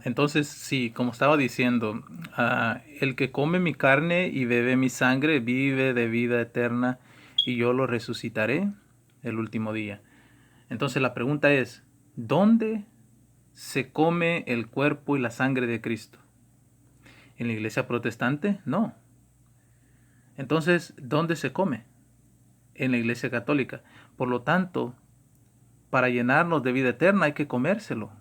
Entonces, sí, como estaba diciendo, el que come mi carne y bebe mi sangre vive de vida eterna y yo lo resucitaré el último día. Entonces la pregunta es, ¿dónde se come el cuerpo y la sangre de Cristo? ¿En la iglesia protestante? No. Entonces, ¿dónde se come? En la iglesia católica. Por lo tanto, para llenarnos de vida eterna hay que comérselo.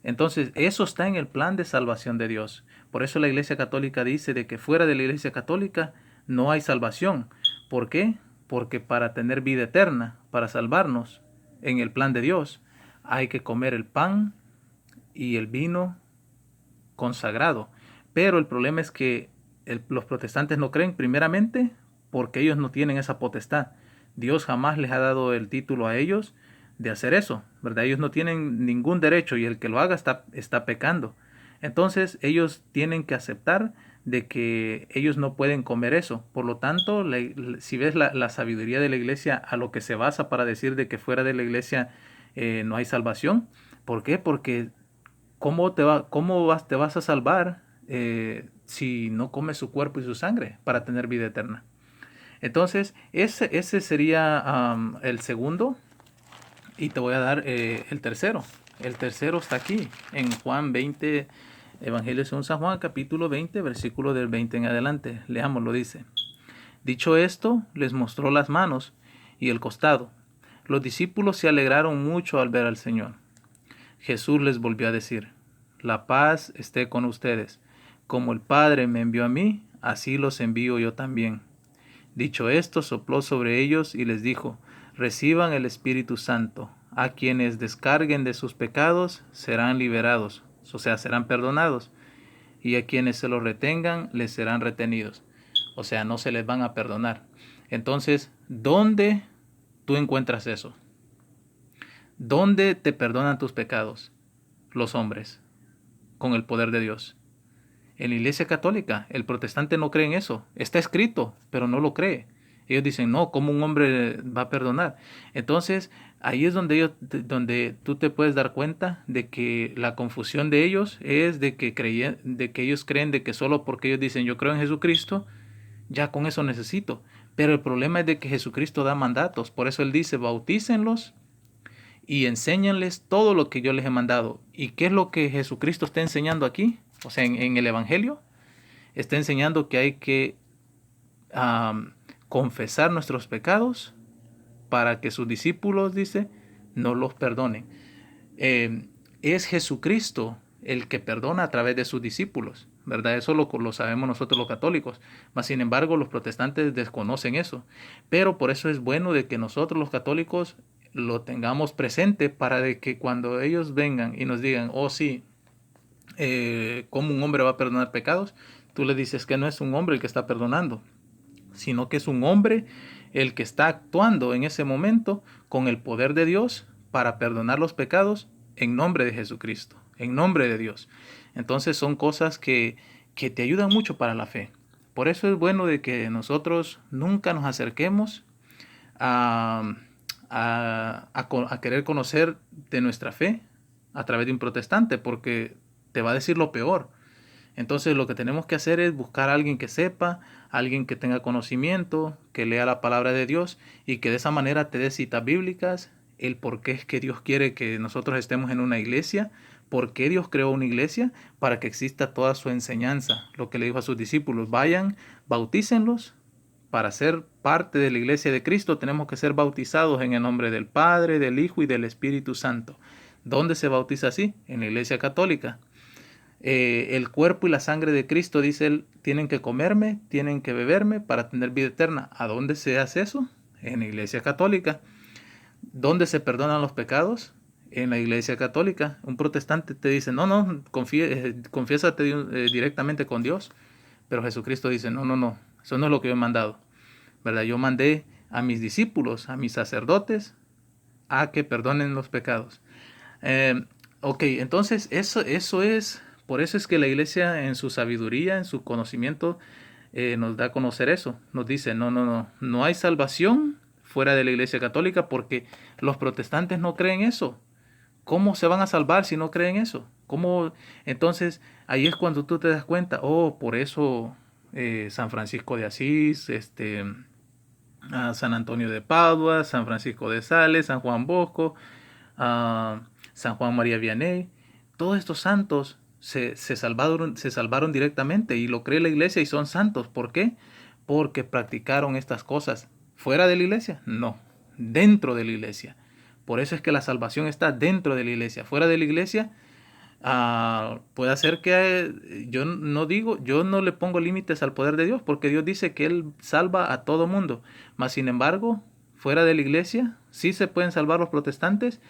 Entonces, eso está en el plan de salvación de Dios. Por eso la Iglesia Católica dice de que fuera de la Iglesia Católica no hay salvación. ¿Por qué? Porque para tener vida eterna, para salvarnos en el plan de Dios, hay que comer el pan y el vino consagrado. Pero el problema es que los protestantes no creen primeramente porque ellos no tienen esa potestad. Dios jamás les ha dado el título a ellos de hacer eso, ¿verdad? Ellos no tienen ningún derecho y el que lo haga está pecando. Entonces ellos tienen que aceptar de que ellos no pueden comer eso. Por lo tanto, si ves la sabiduría de la iglesia a lo que se basa para decir de que fuera de la iglesia no hay salvación. ¿Por qué? Porque te vas a salvar si no comes su cuerpo y su sangre para tener vida eterna? Entonces, ese sería el segundo. Y te voy a dar el tercero. El tercero está aquí, en Juan 20, Evangelio según San Juan, capítulo 20, versículo del 20 en adelante. Leámoslo, dice. Dicho esto, les mostró las manos y el costado. Los discípulos se alegraron mucho al ver al Señor. Jesús les volvió a decir, la paz esté con ustedes. Como el Padre me envió a mí, así los envío yo también. Dicho esto, sopló sobre ellos y les dijo, reciban el Espíritu Santo. A quienes descarguen de sus pecados serán liberados, o sea, serán perdonados. Y a quienes se los retengan les serán retenidos. O sea, no se les van a perdonar. Entonces, ¿dónde tú encuentras eso? ¿Dónde te perdonan tus pecados? Los hombres, con el poder de Dios. En la iglesia católica, el protestante no cree en eso. Está escrito, pero no lo cree. Ellos dicen, no, ¿cómo un hombre va a perdonar? Entonces, ahí es donde tú te puedes dar cuenta de que la confusión de ellos es de que ellos creen de que solo porque ellos dicen, yo creo en Jesucristo, ya con eso necesito. Pero el problema es de que Jesucristo da mandatos. Por eso Él dice, bautícenlos y enséñanles todo lo que yo les he mandado. ¿Y qué es lo que Jesucristo está enseñando aquí? O sea, en el Evangelio está enseñando que hay que confesar nuestros pecados para que sus discípulos, dice, no los perdonen. Es Jesucristo el que perdona a través de sus discípulos, ¿verdad? Eso lo sabemos nosotros los católicos. Mas, sin embargo, los protestantes desconocen eso. Pero por eso es bueno de que nosotros los católicos lo tengamos presente para de que cuando ellos vengan y nos digan, oh sí, ¿cómo un hombre va a perdonar pecados? Tú le dices que no es un hombre el que está perdonando, sino que es un hombre el que está actuando en ese momento con el poder de Dios para perdonar los pecados en nombre de Jesucristo, en nombre de Dios. Entonces son cosas que te ayudan mucho para la fe. Por eso es bueno de que nosotros nunca nos acerquemos a, a querer conocer de nuestra fe a través de un protestante, porque te va a decir lo peor. Entonces lo que tenemos que hacer es buscar a alguien que sepa, alguien que tenga conocimiento, que lea la palabra de Dios y que de esa manera te dé citas bíblicas, el por qué es que Dios quiere que nosotros estemos en una iglesia, por qué Dios creó una iglesia, para que exista toda su enseñanza. Lo que le dijo a sus discípulos, vayan, bautícenlos. Para ser parte de la iglesia de Cristo tenemos que ser bautizados en el nombre del Padre, del Hijo y del Espíritu Santo. ¿Dónde se bautiza así? En la iglesia católica. El cuerpo y la sangre de Cristo, dice él, tienen que comerme, tienen que beberme para tener vida eterna. ¿A dónde se hace eso? En la iglesia católica. ¿Dónde se perdonan los pecados? En la iglesia católica. Un protestante te dice, no, no, confiésate directamente con Dios. Pero Jesucristo dice, no, no, no, eso no es lo que yo he mandado. ¿Verdad? Yo mandé a mis discípulos, a mis sacerdotes, a que perdonen los pecados. Ok, entonces eso es, por eso es que la iglesia en su sabiduría, en su conocimiento, nos da a conocer eso. Nos dice, no, no, no, no hay salvación fuera de la iglesia católica porque los protestantes no creen eso. ¿Cómo se van a salvar si no creen eso? ¿Cómo? Entonces, ahí es cuando tú te das cuenta, oh, por eso San Francisco de Asís, a San Antonio de Padua, San Francisco de Sales, San Juan Bosco, a San Juan María Vianney, todos estos santos se salvaron directamente y lo cree la iglesia y son santos. ¿Por qué? Porque practicaron estas cosas. ¿Fuera de la iglesia? No, dentro de la iglesia. Por eso es que la salvación está dentro de la iglesia. Fuera de la iglesia, puede ser que yo no le pongo límites al poder de Dios, porque Dios dice que Él salva a todo mundo. Mas, sin embargo, fuera de la iglesia, sí se pueden salvar los protestantes,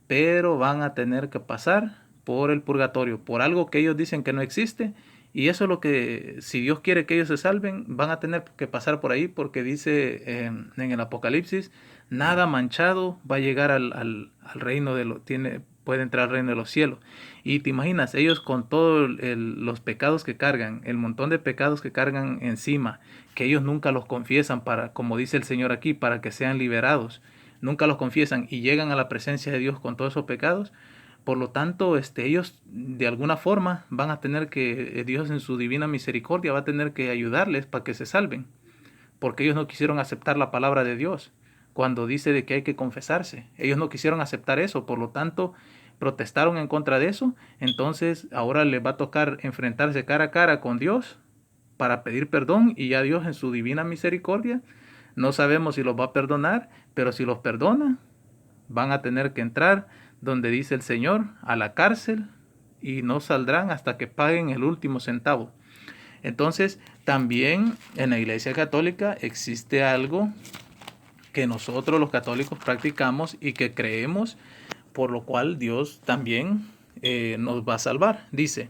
pero van a tener que pasar por el purgatorio, por algo que ellos dicen que no existe. Y eso es lo que, si Dios quiere que ellos se salven, van a tener que pasar por ahí, porque dice en el Apocalipsis, nada manchado va a llegar al reino puede entrar al reino de los cielos. Y te imaginas, ellos con todos los pecados que cargan, el montón de pecados que cargan encima, que ellos nunca los confiesan para, como dice el Señor aquí, para que sean liberados, nunca los confiesan y llegan a la presencia de Dios con todos esos pecados. Por lo tanto, ellos de alguna forma van a tener que, Dios en su divina misericordia va a tener que ayudarles para que se salven, porque ellos no quisieron aceptar la palabra de Dios cuando dice de que hay que confesarse. Ellos no quisieron aceptar eso, por lo tanto, protestaron en contra de eso. Entonces, ahora les va a tocar enfrentarse cara a cara con Dios para pedir perdón, y ya Dios en su divina misericordia, no sabemos si los va a perdonar, pero si los perdona, van a tener que entrar donde dice el Señor, a la cárcel, y no saldrán hasta que paguen el último centavo. Entonces, también en la Iglesia Católica existe algo que nosotros los católicos practicamos y que creemos, por lo cual Dios también nos va a salvar. Dice,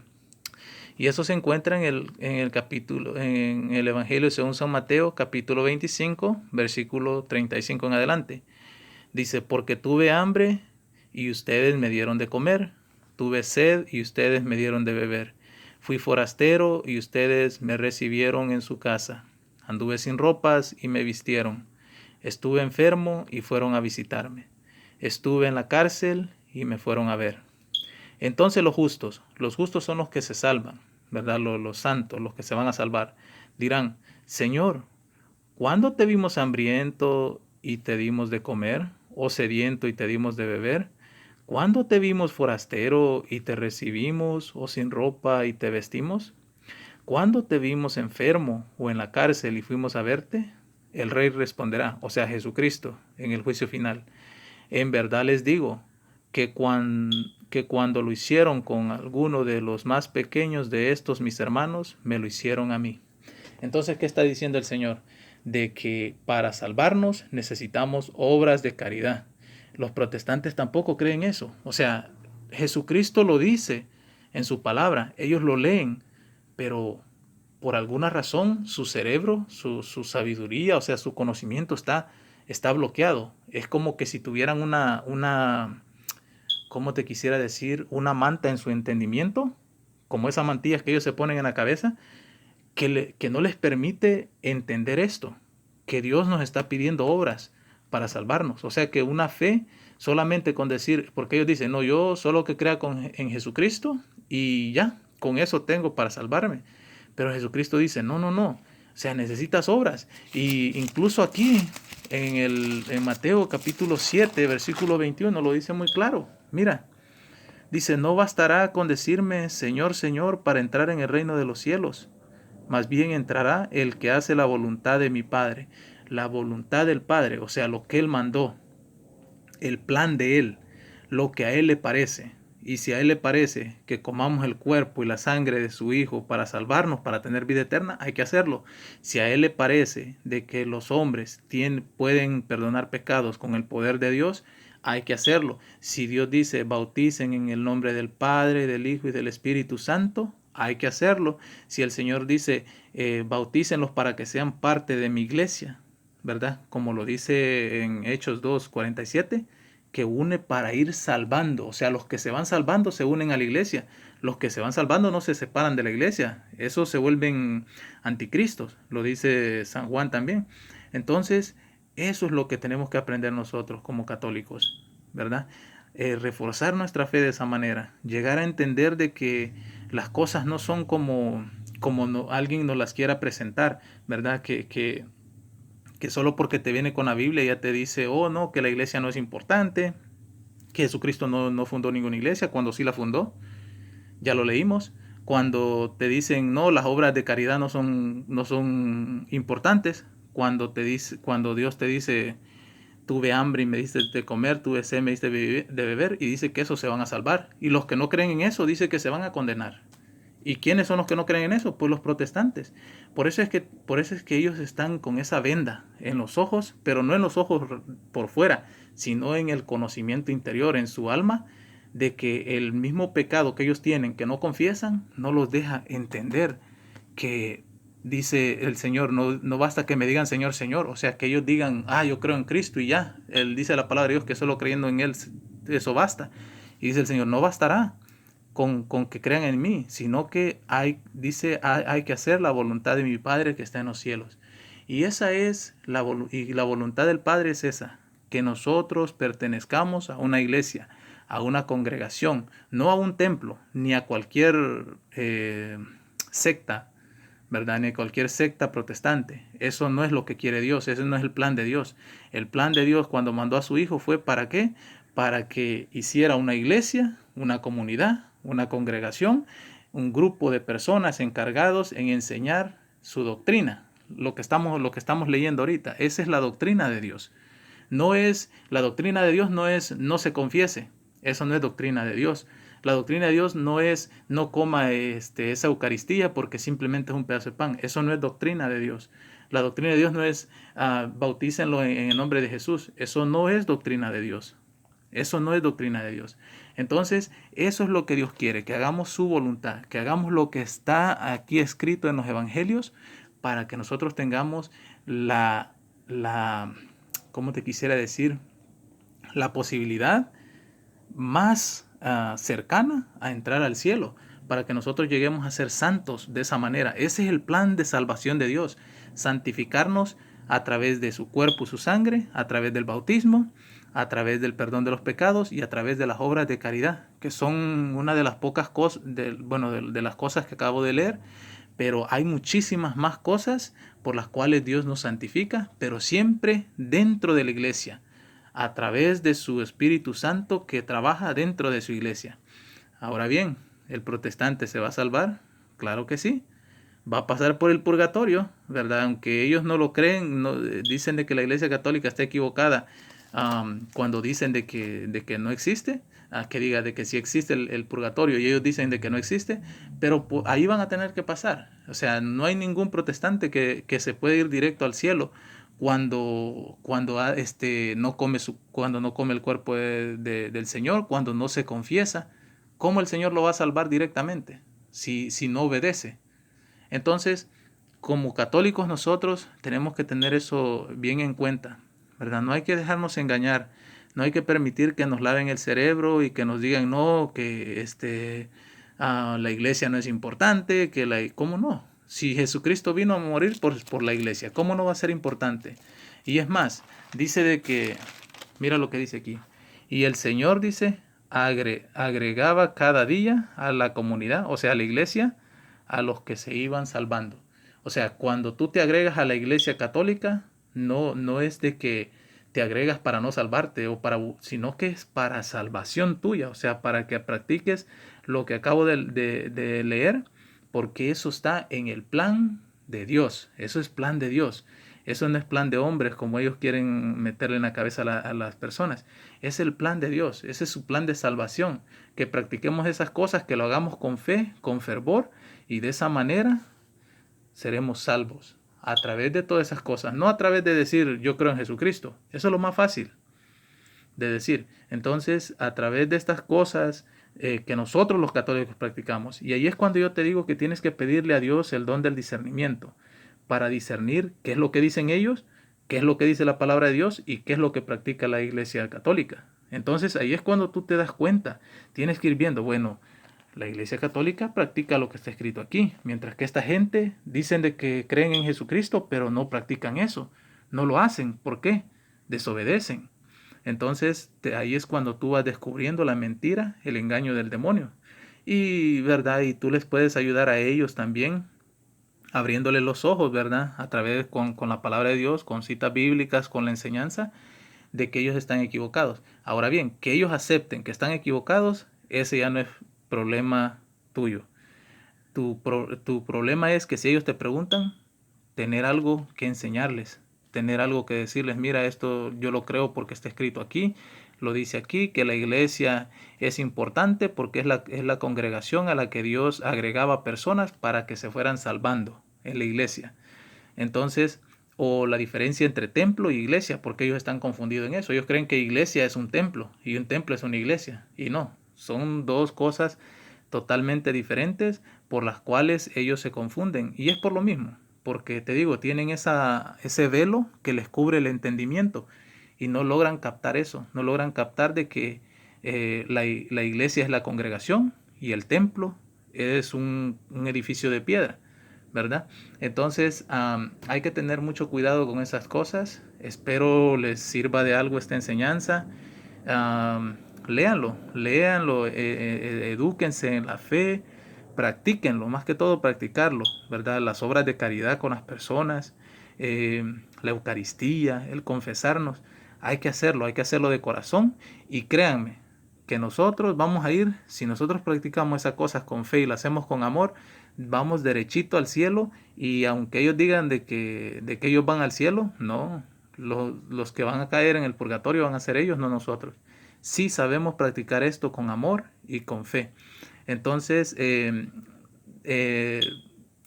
y eso se encuentra en el Evangelio según San Mateo, capítulo 25, versículo 35 en adelante. Dice, porque tuve hambre y ustedes me dieron de comer, tuve sed y ustedes me dieron de beber, fui forastero y ustedes me recibieron en su casa, anduve sin ropas y me vistieron, estuve enfermo y fueron a visitarme, estuve en la cárcel y me fueron a ver. Entonces los justos son los que se salvan, ¿verdad? Los santos, los que se van a salvar, dirán, Señor, ¿cuándo te vimos hambriento y te dimos de comer? ¿O sediento y te dimos de beber? ¿Cuándo te vimos forastero y te recibimos? ¿O sin ropa y te vestimos? ¿Cuándo te vimos enfermo o en la cárcel y fuimos a verte? El rey responderá, o sea, Jesucristo, en el juicio final. En verdad les digo que cuando lo hicieron con alguno de los más pequeños de estos mis hermanos, me lo hicieron a mí. Entonces, ¿qué está diciendo el Señor? De que para salvarnos necesitamos obras de caridad. Los protestantes tampoco creen eso. O sea, Jesucristo lo dice en su palabra, ellos lo leen, pero por alguna razón su cerebro, su sabiduría, o sea, su conocimiento está bloqueado. Es como que si tuvieran ¿cómo te quisiera decir? Una manta en su entendimiento, como esas mantillas que ellos se ponen en la cabeza, que no les permite entender esto, que Dios nos está pidiendo obras para salvarnos. O sea que una fe solamente con decir, porque ellos dicen, no, yo solo que crea en Jesucristo y ya, con eso tengo para salvarme. Pero Jesucristo dice, no, no, no, o sea, necesitas obras. Y incluso aquí, en Mateo capítulo 7, versículo 21, lo dice muy claro. Mira, dice, no bastará con decirme, Señor, Señor, para entrar en el reino de los cielos. Más bien entrará el que hace la voluntad de mi Padre. La voluntad del Padre, o sea, lo que Él mandó, el plan de Él, lo que a Él le parece. Y si a Él le parece que comamos el cuerpo y la sangre de su Hijo para salvarnos, para tener vida eterna, hay que hacerlo. Si a Él le parece de que los hombres pueden perdonar pecados con el poder de Dios, hay que hacerlo. Si Dios dice bauticen en el nombre del Padre, del Hijo y del Espíritu Santo, hay que hacerlo. Si el Señor dice bautícenlos para que sean parte de mi iglesia, ¿verdad? Como lo dice en Hechos 2:47, que une para ir salvando. O sea, los que se van salvando se unen a la iglesia. Los que se van salvando no se separan de la iglesia. Esos se vuelven anticristos, lo dice San Juan también. Entonces, eso es lo que tenemos que aprender nosotros como católicos, ¿verdad? reforzar nuestra fe de esa manera, llegar a entender de que las cosas no son como alguien nos las quiera presentar, ¿verdad? Que solo porque te viene con la Biblia ya te dice, oh no, que la iglesia no es importante, que Jesucristo no fundó ninguna iglesia, cuando sí la fundó, ya lo leímos. Cuando te dicen, no, las obras de caridad no son importantes, cuando Dios te dice, tuve hambre y me diste de comer, tuve sed, me diste de beber, y dice que esos se van a salvar. Y los que no creen en eso, dice que se van a condenar. ¿Y quiénes son los que no creen en eso? Pues los protestantes. Por eso es que ellos están con esa venda en los ojos, pero no en los ojos por fuera, sino en el conocimiento interior, en su alma, de que el mismo pecado que ellos tienen, que no confiesan, no los deja entender que dice el Señor, no basta que me digan Señor, Señor, o sea, que ellos digan, yo creo en Cristo y ya. Él dice la palabra de Dios que solo creyendo en Él, eso basta. Y dice el Señor, no bastará con que crean en mí, sino que hay que hacer la voluntad de mi Padre que está en los cielos. Y esa es la voluntad del Padre es esa, que nosotros pertenezcamos a una iglesia, a una congregación, no a un templo, ni a cualquier secta, ¿verdad? Ni a cualquier secta protestante. Eso no es lo que quiere Dios, ese no es el plan de Dios. El plan de Dios cuando mandó a su Hijo fue ¿para qué? Para que hiciera una iglesia, una comunidad, una congregación, un grupo de personas encargados en enseñar su doctrina. Lo que estamos leyendo ahorita, esa es la doctrina de Dios. La doctrina de Dios no se confiese. Eso no es doctrina de Dios. La doctrina de Dios no es no coma esa Eucaristía porque simplemente es un pedazo de pan. Eso no es doctrina de Dios. La doctrina de Dios no es bautícenlo en el nombre de Jesús. Eso no es doctrina de Dios. Eso no es doctrina de Dios. Entonces, eso es lo que Dios quiere, que hagamos su voluntad, que hagamos lo que está aquí escrito en los evangelios para que nosotros tengamos ¿cómo te quisiera decir? La posibilidad más cercana a entrar al cielo, para que nosotros lleguemos a ser santos de esa manera. Ese es el plan de salvación de Dios, santificarnos a través de su cuerpo y su sangre, a través del bautismo, a través del perdón de los pecados y a través de las obras de caridad, que son una de las pocas cosas, de las cosas que acabo de leer, pero hay muchísimas más cosas por las cuales Dios nos santifica, pero siempre dentro de la iglesia, a través de su Espíritu Santo que trabaja dentro de su iglesia. Ahora bien, ¿el protestante se va a salvar? Claro que sí. Va a pasar por el purgatorio, ¿verdad? Aunque ellos no lo creen, dicen de que la Iglesia Católica está equivocada cuando dicen de que no existe, que diga de que sí existe el purgatorio y ellos dicen de que no existe, pero ahí van a tener que pasar. O sea, no hay ningún protestante que se puede ir directo al cielo cuando no come el cuerpo del Señor, cuando no se confiesa. ¿Cómo el Señor lo va a salvar directamente si no obedece? Entonces, como católicos nosotros tenemos que tener eso bien en cuenta, ¿verdad? No hay que dejarnos engañar, no hay que permitir que nos laven el cerebro y que nos digan no, que la iglesia no es importante, ¿cómo no? Si Jesucristo vino a morir por la iglesia, ¿cómo no va a ser importante? Y es más, dice de que, mira lo que dice aquí, y el Señor dice, agregaba cada día a la comunidad, o sea, a la iglesia, a los que se iban salvando. O sea, cuando tú te agregas a la iglesia católica, no es de que te agregas para no salvarte, sino que es para salvación tuya, o sea, para que practiques lo que acabo de leer, porque eso está en el plan de Dios, eso es plan de Dios. Eso no es plan de hombres como ellos quieren meterle en la cabeza a las personas. Es el plan de Dios, ese es su plan de salvación. Que practiquemos esas cosas, que lo hagamos con fe, con fervor, y de esa manera seremos salvos. A través de todas esas cosas, no a través de decir yo creo en Jesucristo. Eso es lo más fácil de decir. Entonces, a través de estas cosas que nosotros los católicos practicamos. Y ahí es cuando yo te digo que tienes que pedirle a Dios el don del discernimiento para discernir qué es lo que dicen ellos, qué es lo que dice la palabra de Dios y qué es lo que practica la Iglesia Católica. Entonces ahí es cuando tú te das cuenta. Tienes que ir viendo, bueno, la Iglesia Católica practica lo que está escrito aquí, mientras que esta gente dicen de que creen en Jesucristo, pero no practican eso. No lo hacen. ¿Por qué? Desobedecen. Entonces, ahí es cuando tú vas descubriendo la mentira, el engaño del demonio. Y, ¿verdad? Y tú les puedes ayudar a ellos también, abriéndoles los ojos, ¿verdad? A través con la palabra de Dios, con citas bíblicas, con la enseñanza de que ellos están equivocados. Ahora bien, que ellos acepten que están equivocados, ese ya no es problema tuyo. Tu problema es que si ellos te preguntan, tener algo que enseñarles, tener algo que decirles, mira, esto yo lo creo porque está escrito aquí, lo dice aquí, que la iglesia es importante porque es la congregación a la que Dios agregaba personas para que se fueran salvando en la iglesia. Entonces, o la diferencia entre templo y iglesia, porque ellos están confundidos en eso. Ellos creen que iglesia es un templo y un templo es una iglesia. Y no, son dos cosas totalmente diferentes por las cuales ellos se confunden. Y es por lo mismo, porque te digo, tienen ese velo que les cubre el entendimiento y no logran captar eso, no logran captar de que la iglesia es la congregación y el templo es un edificio de piedra. ¿Verdad? Entonces hay que tener mucho cuidado con esas cosas. Espero les sirva de algo esta enseñanza. Léanlo, edúquense en la fe, practíquenlo, más que todo practicarlo, ¿verdad? Las obras de caridad con las personas, eh, la Eucaristía, el confesarnos, hay que hacerlo de corazón y créanme que nosotros vamos a ir, si nosotros practicamos esas cosas con fe y las hacemos con amor, vamos derechito al cielo y aunque ellos digan de que ellos van al cielo, no, los que van a caer en el purgatorio van a ser ellos, no nosotros. Sí sabemos practicar esto con amor y con fe. Entonces, eh,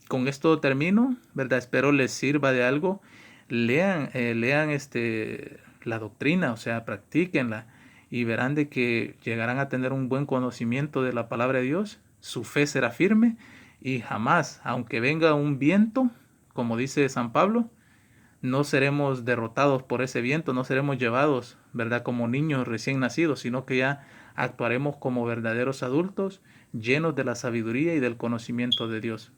con esto termino, ¿verdad? Espero les sirva de algo. Lean la doctrina, o sea, practíquenla y verán de que llegarán a tener un buen conocimiento de la palabra de Dios. Su fe será firme y jamás, aunque venga un viento, como dice San Pablo, no seremos derrotados por ese viento, no seremos llevados, ¿verdad? Como niños recién nacidos, sino que ya actuaremos como verdaderos adultos, llenos de la sabiduría y del conocimiento de Dios.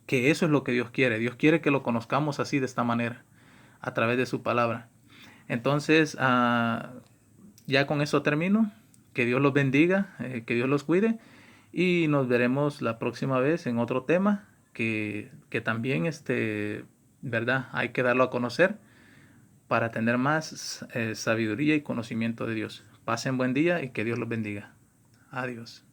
Que eso es lo que Dios quiere. Dios quiere que lo conozcamos así, de esta manera, a través de su palabra. Entonces, ya con eso termino. Que Dios los bendiga, que Dios los cuide y nos veremos la próxima vez en otro tema que también, ¿verdad? Hay que darlo a conocer para tener más sabiduría y conocimiento de Dios. Pasen buen día y que Dios los bendiga. Adiós.